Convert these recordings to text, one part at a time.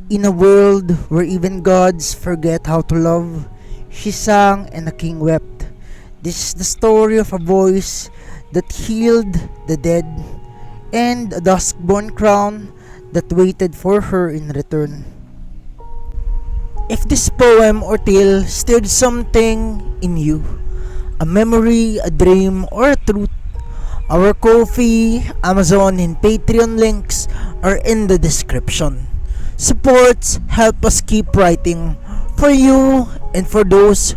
In a world where even gods forget how to love, she sang and a king wept. This is the story of a voice that healed the dead and a dusk-born crown that waited for her in return. If this poem or tale stirred something in you, a memory, a dream, or a truth, our Ko-fi, Amazon, and Patreon links are in the description. Supports help us keep writing for you and for those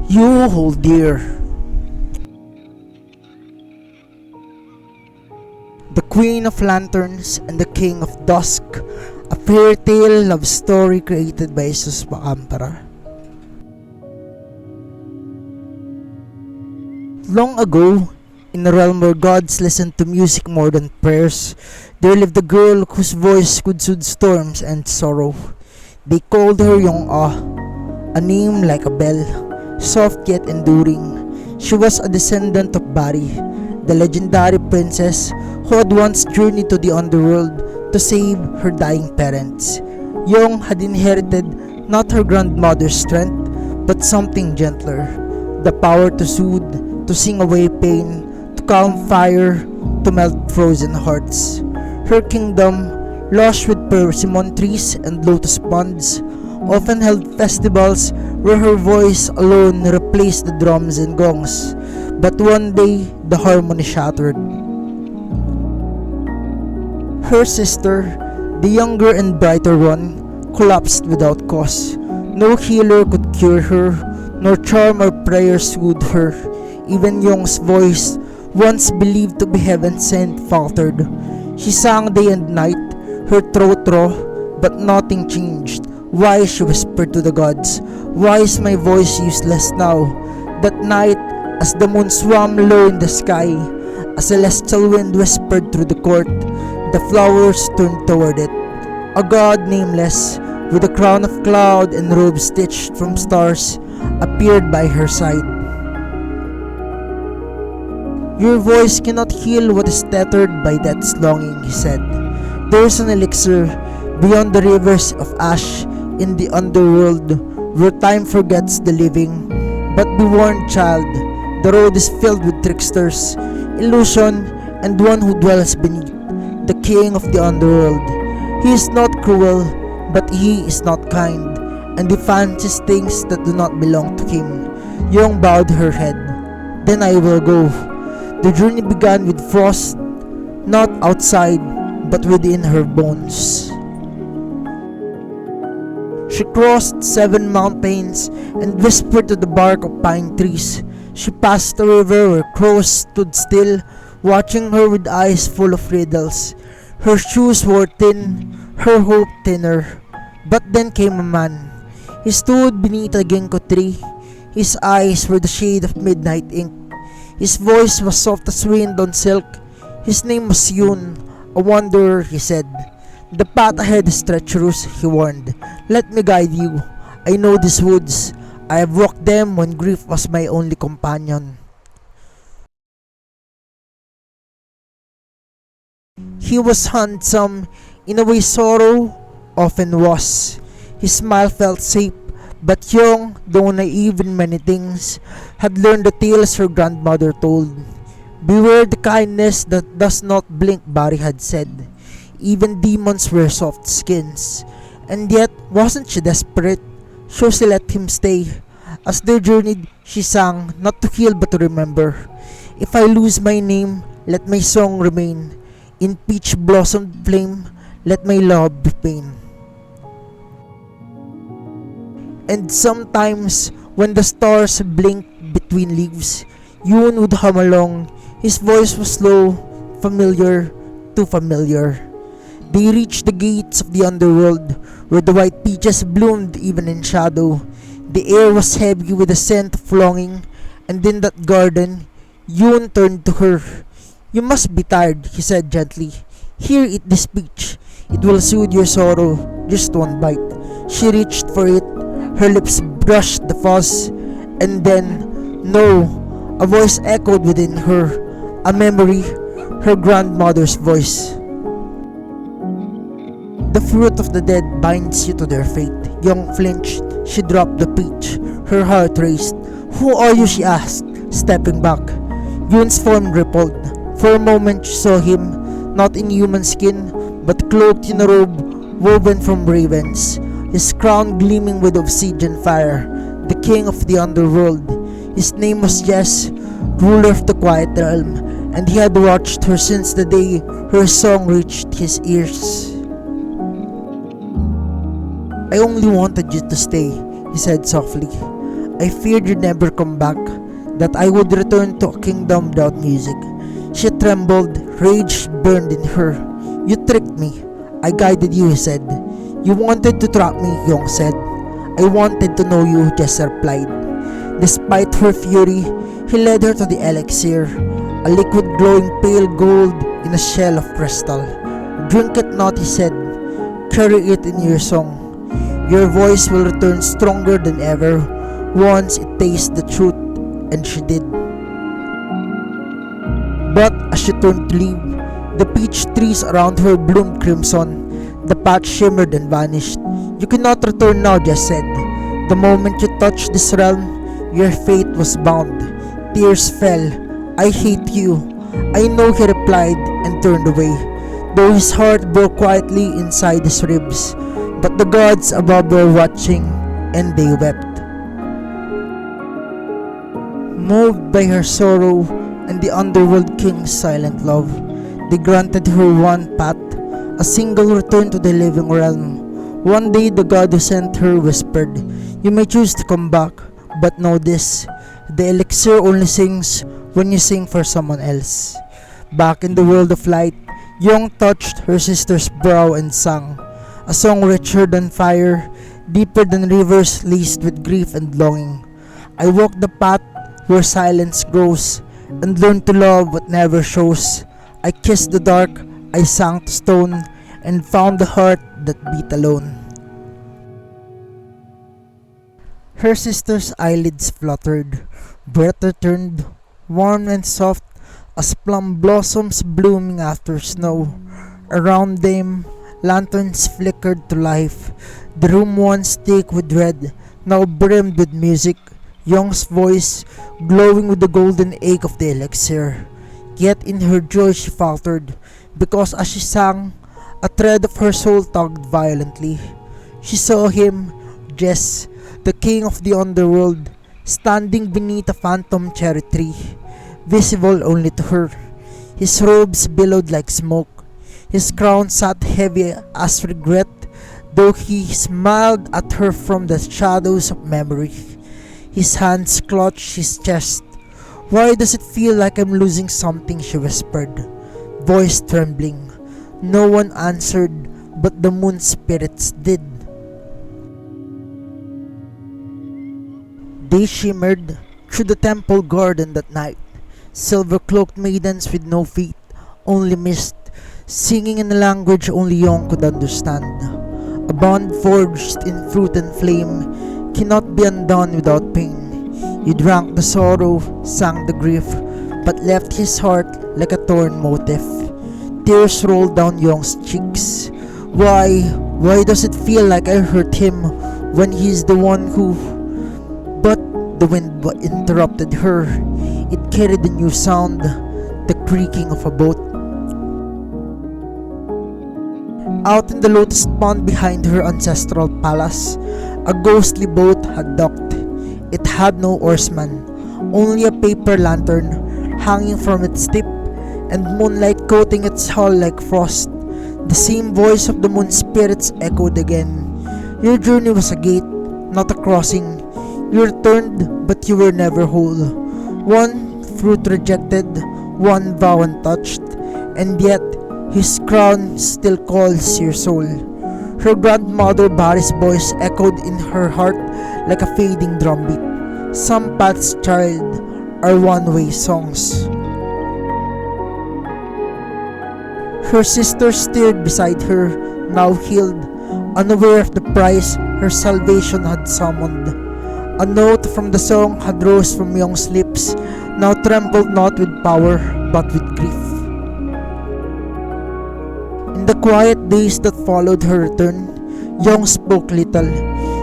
you hold dear. The Queen of Lanterns and the King of Dusk, a fairy tale love story created by Pacampara. Long ago, in a realm where gods listened to music more than prayers, there lived a girl whose voice could soothe storms and sorrow. They called her Yong-ah, a name like a bell, soft yet enduring. She was a descendant of Bari, the legendary princess who had once journeyed to the underworld to save her dying parents. Yong had inherited not her grandmother's strength, but something gentler, the power to soothe, to sing away pain, to calm fire, to melt frozen hearts. Her kingdom, lush with persimmon trees and lotus ponds, often held festivals where her voice alone replaced the drums and gongs. But one day, the harmony shattered. Her sister, the younger and brighter one, collapsed without cause. No healer could cure her, nor charm or prayer soothe her. Even Yong's voice, once believed to be heaven sent, faltered. She sang day and night, her throat raw, but nothing changed. Why, she whispered to the gods, why is my voice useless now? That night, as the moon swam low in the sky, a celestial wind whispered through the court. The flowers turned toward it. A god nameless, with a crown of cloud and robes stitched from stars, appeared by her side. Your voice cannot heal what is tethered by death's longing, he said. There is an elixir beyond the rivers of ash in the underworld where time forgets the living. But be warned, child, the road is filled with tricksters, illusion, and one who dwells beneath, the king of the underworld. He is not cruel, but he is not kind, and he fancies things that do not belong to him. Yong bowed her head. Then I will go. The journey began with frost, not outside, but within her bones. She crossed 7 mountains and whispered to the bark of pine trees. She passed a river where crows stood still, watching her with eyes full of riddles. Her shoes were thin, her hope thinner. But then came a man. He stood beneath a ginkgo tree. His eyes were the shade of midnight ink. His voice was soft as wind on silk. His name was Yoon, a wanderer, he said. The path ahead is treacherous, he warned. Let me guide you. I know these woods. I have walked them when grief was my only companion. He was handsome in a way sorrow often was. His smile felt safe, but Yong, though naive in many things, had learned the tales her grandmother told. Beware the kindness that does not blink, Bari had said. Even demons wear soft skins. And yet, wasn't she desperate? So she let him stay. As they journeyed, she sang, not to heal but to remember. If I lose my name, let my song remain. In peach blossomed flame, let my love be pain. And sometimes, when the stars blinked between leaves, Yoon would hum along. His voice was slow, familiar, too familiar. They reached the gates of the underworld, where the white peaches bloomed even in shadow. The air was heavy with the scent of longing, and in that garden, Yoon turned to her. You must be tired, he said gently. Here, eat this peach. It will soothe your sorrow. Just one bite. She reached for it. Her lips brushed the fuzz, and then, no, a voice echoed within her, a memory, her grandmother's voice. The fruit of the dead binds you to their fate. Young flinched, she dropped the peach, her heart raced. Who are you, she asked, stepping back. Yun's form rippled. For a moment she saw him, not in human skin, but cloaked in a robe woven from ravens, his crown gleaming with obsidian fire, the king of the underworld. His name was Jess, ruler of the quiet realm, and he had watched her since the day her song reached his ears. I only wanted you to stay, he said softly. I feared you'd never come back, that I would return to a kingdom without music. She trembled, rage burned in her. You tricked me. I guided you, he said. You wanted to trap me, Yong said. I wanted to know you, Jess replied. Despite her fury, he led her to the elixir, a liquid glowing pale gold in a shell of crystal. Drink it not, he said. Carry it in your song. Your voice will return stronger than ever once it tastes the truth, and she did. But as she turned to leave, the peach trees around her bloomed crimson. The path shimmered and vanished. You cannot return now, Jess said. The moment you touched this realm, your fate was bound. Tears fell. I hate you. I know, he replied and turned away, though his heart broke quietly inside his ribs. But the gods above were watching, and they wept. Moved by her sorrow and the underworld king's silent love, they granted her one path, a single return to the living realm. One day the god who sent her whispered, you may choose to come back, but know this, the elixir only sings when you sing for someone else. Back in the world of light, Young touched her sister's brow and sang, a song richer than fire, deeper than rivers laced with grief and longing. I walked the path where silence grows, and learned to love what never shows. I kissed the dark, I sank to stone, and found the heart that beat alone. Her sister's eyelids fluttered, breath returned, warm and soft as plum blossoms blooming after snow. Around them, lanterns flickered to life. The room once thick with red, now brimmed with music. Young's voice glowing with the golden ache of the elixir. Yet in her joy she faltered, because as she sang, a thread of her soul tugged violently. She saw him, Jess, the king of the underworld, standing beneath a phantom cherry tree, visible only to her. His robes billowed like smoke. His crown sat heavy as regret, though he smiled at her from the shadows of memory. His hands clutched his chest. Why does it feel like I'm losing something, she whispered, voice trembling. No one answered, but the moon spirits did. They shimmered through the temple garden that night, silver-cloaked maidens with no feet, only mist, singing in a language only Young could understand. A bond forged in fruit and flame cannot be undone without pain. He drank the sorrow, sang the grief, but left his heart like a torn motif. Tears rolled down Young's cheeks. Why does it feel like I hurt him when he's the one who... But the wind interrupted her. It carried a new sound, the creaking of a boat. Out in the lotus pond behind her ancestral palace, a ghostly boat had docked. It had no oarsman, only a paper lantern hanging from its tip, and moonlight coating its hull like frost. The same voice of the moon spirits echoed again. Your journey was a gate, not a crossing. You returned, but you were never whole. One fruit rejected, one vow untouched, and yet his crown still calls your soul. Her grandmother Barry's voice echoed in her heart like a fading drumbeat. Some paths, child, are one-way songs. Her sister steered beside her, now healed, unaware of the price her salvation had summoned. A note from the song had rose from Young's lips, now trembled not with power, but with grief. In In the quiet days that followed her return, Young spoke little.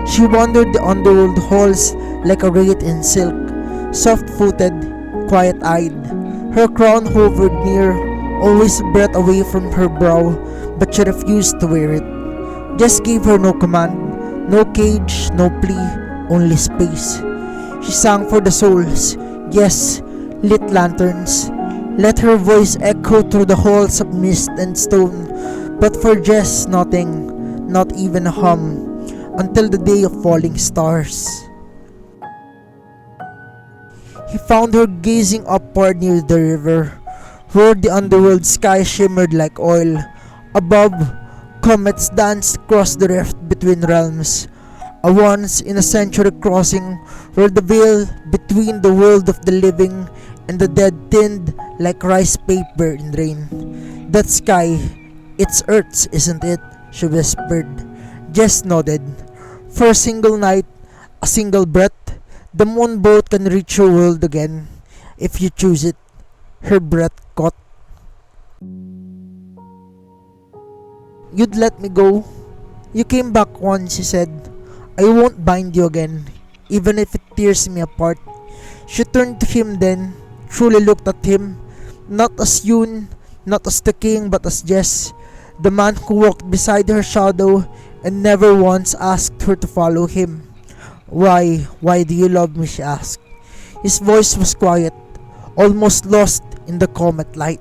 She wandered the underworld halls like a wraith in silk, soft-footed, quiet-eyed. Her crown hovered near, always a breath away from her brow, but she refused to wear it. Just gave her no command, no cage, no plea, only space. She sang for the souls, yes, lit lanterns. Let her voice echo through the halls of mist and stone, but for Jess nothing, not even a hum, until the day of falling stars. He found her gazing upward near the river, where the underworld sky shimmered like oil. Above, comets danced across the rift between realms, a once-in-a-century crossing where the veil between the world of the living and the dead thinned like rice paper in rain. That sky, it's Earth's, isn't it? She whispered. Jess nodded. For a single night, a single breath, the moon boat can reach your world again, if you choose it. Her breath caught. You'd let me go? You came back once, she said. I won't bind you again, even if it tears me apart. She turned to him then, truly looked at him, not as Yoon, not as the king, but as Jess, the man who walked beside her shadow and never once asked her to follow him. Why do you love me, she asked. His voice was quiet, almost lost in the comet light.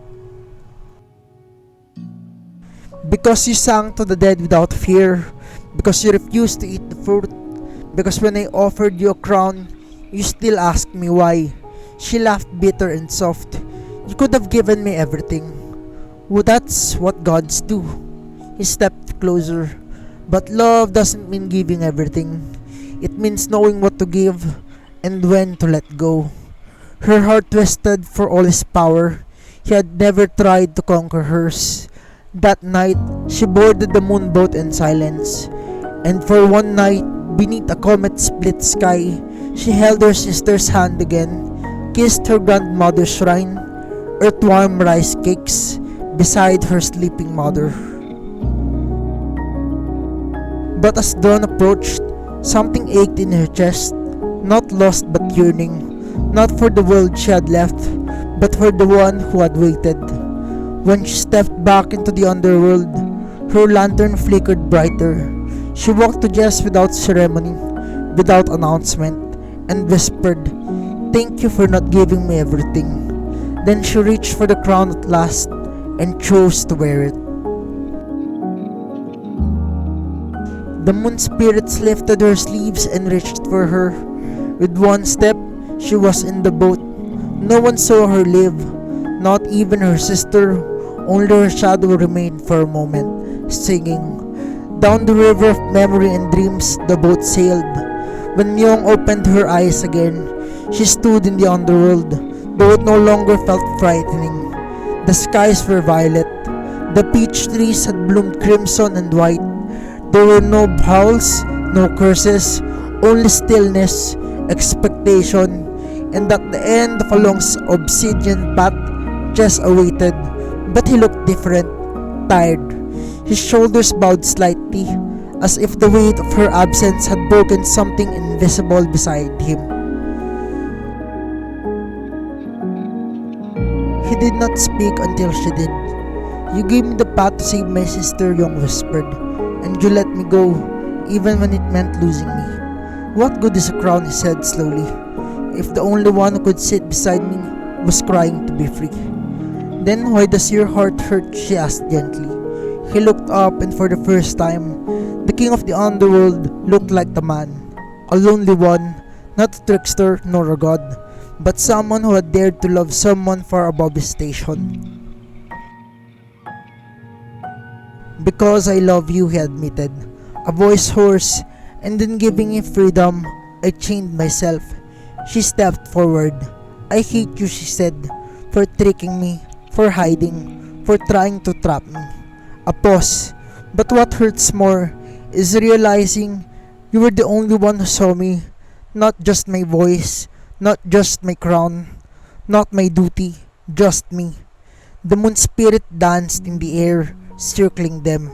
Because you sang to the dead without fear, because you refused to eat the fruit, because when I offered you a crown, you still asked me why. She laughed bitter and soft. You could have given me everything. Well, that's what gods do. He stepped closer. But love doesn't mean giving everything. It means knowing what to give and when to let go. Her heart twisted for all his power. He had never tried to conquer hers. That night, she boarded the moonboat in silence. And for one night, beneath a comet-split sky, she held her sister's hand again, kissed her grandmother's shrine, earthworm rice cakes beside her sleeping mother. But as dawn approached, something ached in her chest, not lost but yearning, not for the world she had left, but for the one who had waited. When she stepped back into the underworld, her lantern flickered brighter. She walked to Jess without ceremony, without announcement, and whispered, "Thank you for not giving me everything." Then she reached for the crown at last, and chose to wear it. The moon spirits lifted her sleeves and reached for her. With one step, she was in the boat. No one saw her leave, not even her sister. Only her shadow remained for a moment, singing. Down the river of memory and dreams, the boat sailed. When Myung opened her eyes again, she stood in the underworld, though it no longer felt frightening. The skies were violet. The peach trees had bloomed crimson and white. There were no howls, no curses, only stillness, expectation, and at the end of a long obsidian path, Jess awaited. But he looked different, tired. His shoulders bowed slightly, as if the weight of her absence had broken something invisible beside him. He did not speak until she did. "You gave me the path to save my sister," Young whispered, "and you let me go, even when it meant losing me. What good is a crown," he said slowly, "if the only one who could sit beside me was crying to be free?" "Then why does your heart hurt?" she asked gently. He looked up, and for the first time, the king of the underworld looked like the man, a lonely one, not a trickster nor a god, but someone who had dared to love someone far above his station. "Because I love you," he admitted, a voice hoarse, "and in giving you freedom, I chained myself." She stepped forward. "I hate you," she said, "for tricking me, for hiding, for trying to trap me." A pause. "But what hurts more is realizing you were the only one who saw me, not just my voice, not just my crown, not my duty, just me." The moon spirit danced in the air, circling them.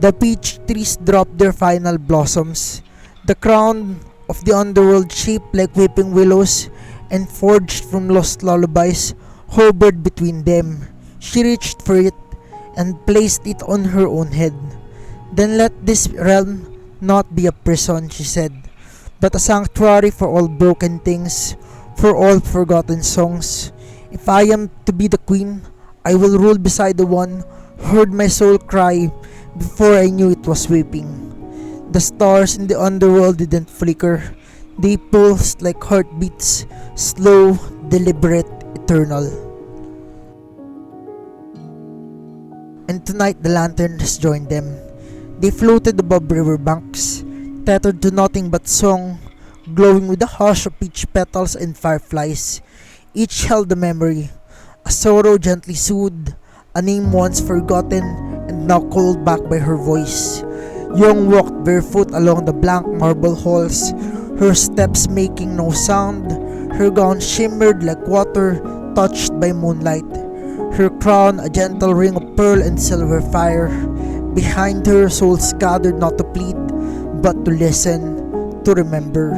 The peach trees dropped their final blossoms. The crown of the underworld, shaped like weeping willows and forged from lost lullabies, hovered between them. She reached for it and placed it on her own head. "Then let this realm not be a prison," she said, "but a sanctuary for all broken things, for all forgotten songs. If I am to be the queen, I will rule beside the one who heard my soul cry before I knew it was weeping." The stars in the underworld didn't flicker. They pulsed like heartbeats, slow, deliberate, eternal. And tonight the lanterns joined them. They floated above riverbanks, tethered to nothing but song, glowing with the hush of peach petals and fireflies. Each held a memory, a sorrow gently soothed, a name once forgotten and now called back by her voice. Young walked barefoot along the blank marble halls, her steps making no sound. Her gown shimmered like water touched by moonlight, her crown a gentle ring of pearl and silver fire. Behind her, souls gathered not to plead, but to listen, to remember.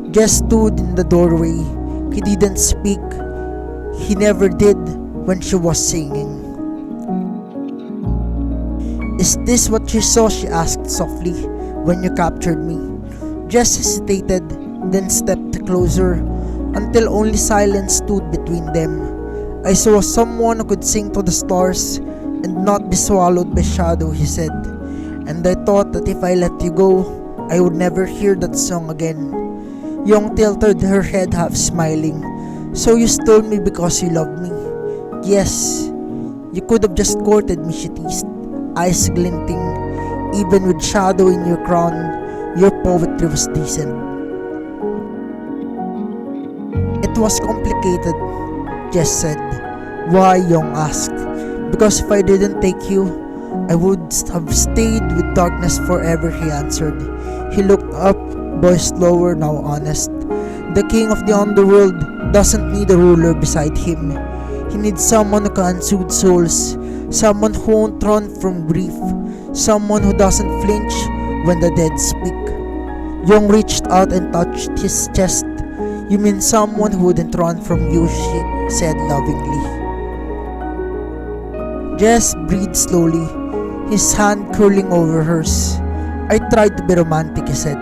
Jess stood in the doorway. He didn't speak. He never did when she was singing. "Is this what you saw?" she asked softly, "when you captured me?" Jess hesitated, then stepped closer, until only silence stood between them. "I saw someone who could sing to the stars and not be swallowed by shadow," he said. "And I thought that if I let you go, I would never hear that song again." Young tilted her head, half smiling. "So you stole me because you loved me?" "Yes. You could have just courted me," she teased, eyes glinting. "Even with shadow in your crown, your poetry was decent." "It was complicated," Jess said. "Why?" Young asked. "Because if I didn't take you, I would have stayed with darkness forever," he answered. He looked up, voice lower, now honest. "The king of the underworld doesn't need a ruler beside him. He needs someone who can soothe souls, someone who won't run from grief, someone who doesn't flinch when the dead speak." Young reached out and touched his chest. "You mean someone who wouldn't run from you," she said lovingly. Jess breathed slowly, his hand curling over hers. "I tried to be romantic," he said.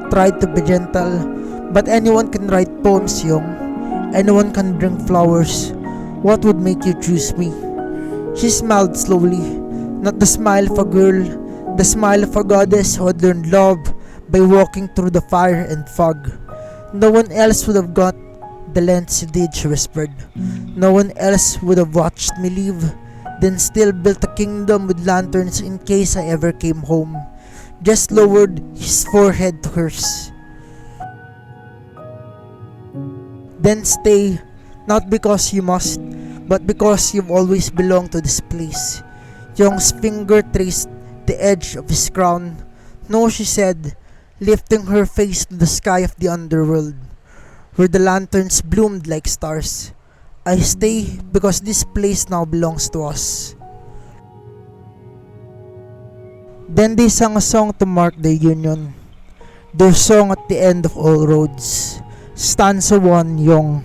"Tried to be gentle. But anyone can write poems, Young. Anyone can bring flowers. What would make you choose me?" She smiled slowly, not the smile of a girl, the smile of a goddess who had learned love by walking through the fire and fog. "No one else would have got the lengths you did," she whispered. "No one else would have watched me leave, then still built a kingdom with lanterns in case I ever came home." Just lowered his forehead to hers. "Then stay, not because you must, but because you've always belonged to this place." Young's finger traced the edge of his crown. "No," she said, lifting her face to the sky of the underworld, where the lanterns bloomed like stars. "I stay because this place now belongs to us." Then they sang a song to mark their union, their song at the end of all roads. Stanza 1, Young.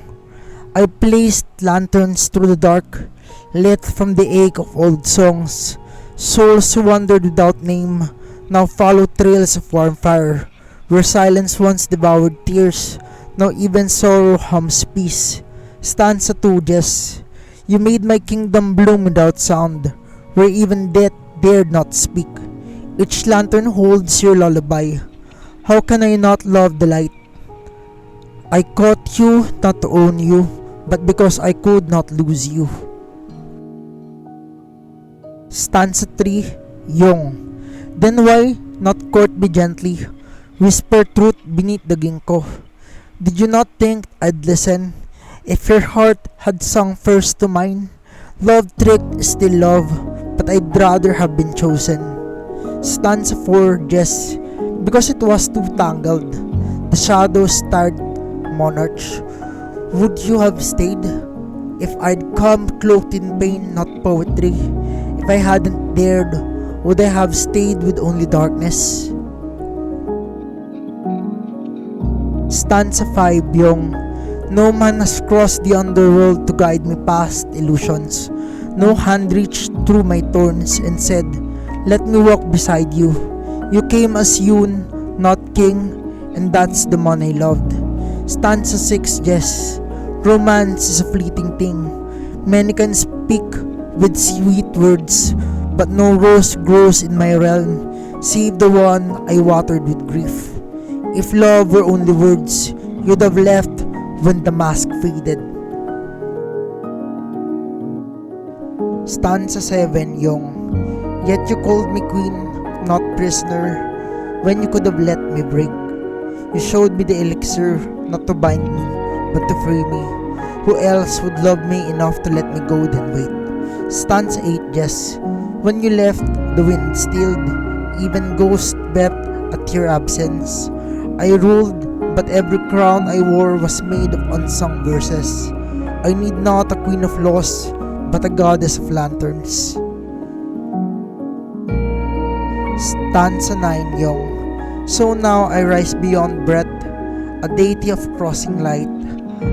"I placed lanterns through the dark, lit from the ache of old songs. Souls who wandered without name now follow trails of warm fire. Where silence once devoured tears, now even sorrow hums peace." Stanza 2, Jess. "You made my kingdom bloom without sound, where even death dared not speak. Each lantern holds your lullaby. How can I not love the light? I caught you not to own you, but because I could not lose you." Stanza 3, Young. "Then why not court me gently, whisper truth beneath the ginkgo? Did you not think I'd listen if your heart had sung first to mine? Love tricked is still love, but I'd rather have been chosen." Stanza 4, Jess. "Because it was too tangled, the shadows starred monarch. Would you have stayed? If I'd come cloaked in pain, not poetry. If I hadn't dared, would I have stayed with only darkness? Stanza 5 yung no man has crossed the underworld to guide me past illusions. No hand reached through my thorns and said, let me walk beside you. You came as Yoon, not king, and that's the man I loved. Stanza 6 Yes, romance is a fleeting thing. Many can speak with sweet words, but no rose grows in my realm, save the one I watered with grief. If love were only words, you'd have left when the mask faded. Stanza 7 yung yet you called me queen, not prisoner, when you could have let me break. You showed me the elixir, not to bind me, but to free me. Who else would love me enough to let me go then wait? Stanza 8 Yes, when you left, the wind stilled, even ghosts wept at your absence. I ruled, but every crown I wore was made of unsung verses. I need not a queen of laws, but a goddess of lanterns. Stanza 9 yung so now I rise beyond breath, a deity of crossing light.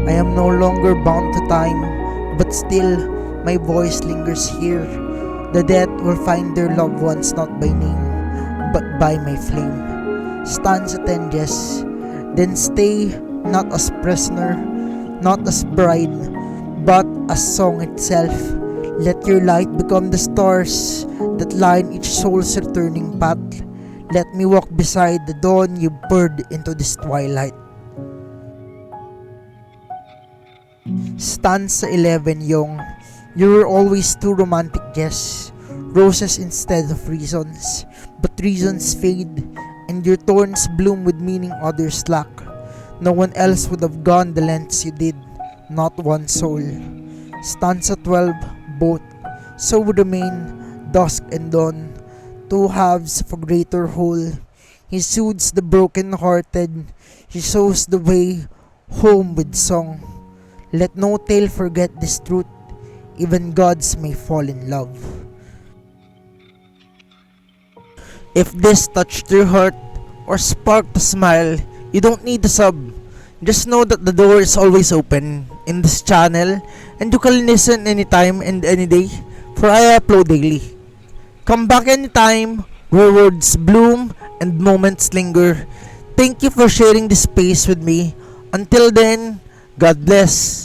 I am no longer bound to time, but still my voice lingers here. The dead will find their loved ones not by name, but by my flame. Stanza 10 Yes, then stay not as prisoner, not as bride, but as song itself. Let your light become the stars that line each soul's returning path. Let me walk beside the dawn you poured into this twilight. Stanza 11 yung you were always too romantic, yes. Roses instead of reasons, but reasons fade, and your thorns bloom with meaning others lack. No one else would have gone the lengths you did, not one soul. Stanza 12 both so would remain dusk and dawn, two halves of a greater whole. He soothes the broken-hearted, he shows the way home with song. Let no tale forget this truth, even gods may fall in love. If this touched your heart or sparked a smile, you don't need a sub. Just know that the door is always open in this channel, and you can listen anytime and any day, for I upload daily. Come back anytime, where words bloom and moments linger. Thank you for sharing this space with me. Until then, God bless.